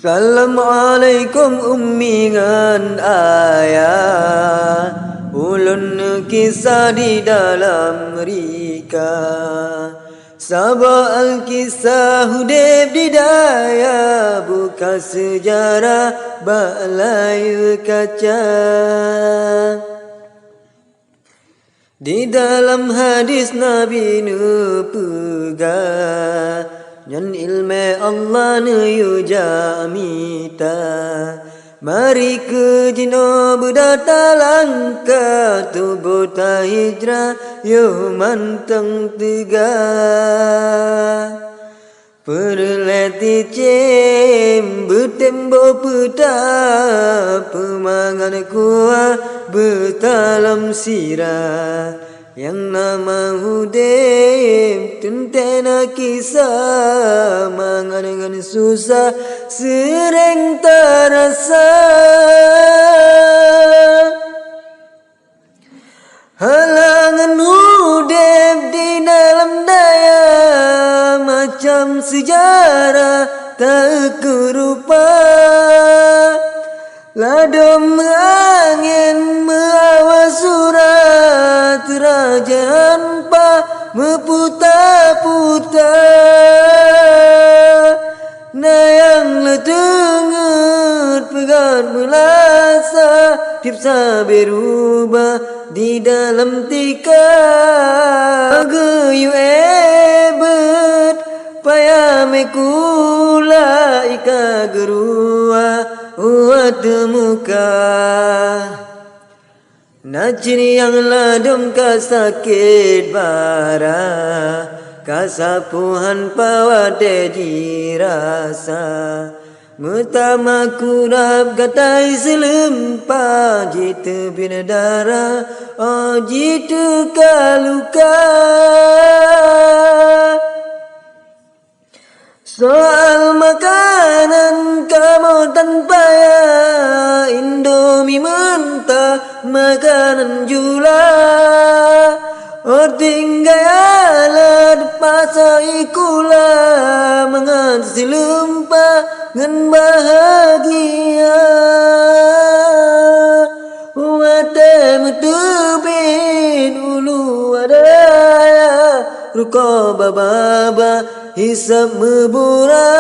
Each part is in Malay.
Assalamualaikum ummingan ayah, ulun kisah di dalam mereka. Sabah al-kisah hudib di daya, buka sejarah balai kaca. Di dalam hadis Nabi nu pega, nyan ilmu Allah nu yujamita. Mari ke jino budata langka, tubuh ta hijrah yo manteng tiga. Perleti cem bertembo peta, pemangan kuah bertalam sirah. Yang nama hudib tentena kisah, mangan dengan susah sering terasa. Halangan hudib di dalam daya, macam sejarah tak kerupa. Ladom angin meawas surat, kerajaan pa meputa-puta. Nah yang ledengut pegat melasa, tipsa berubah di dalam tika. Geyu ebet payah mekula ika gerua uat muka. Najri yang ladum ka sakit bara, kasapuhan pawade dirasa. Mutama kurap gatai selempa, jitu bina darah, oh jitu kaluka. Soal makanan kamu tanpa ya, Indomie mentah makanan jula. Ording gaya pasal ikula, mengan silumpa ngan bahagia. Wate metubin ulu adaya, ruko baba hisab mebura,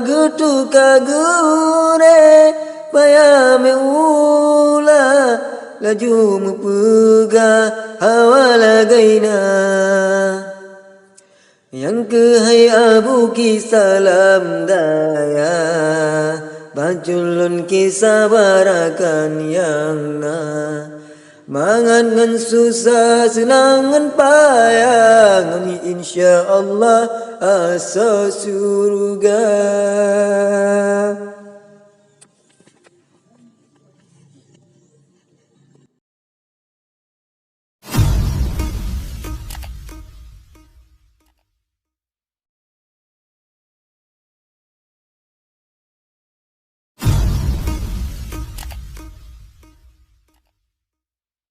gutu kagure payah meula, laju mepega hawala gaina. Yang ke hai abu kisalam daya, bajulun kisah barakan yang na. Mangan ngan susah senang ngan payah, ngani insya Allah asa surga.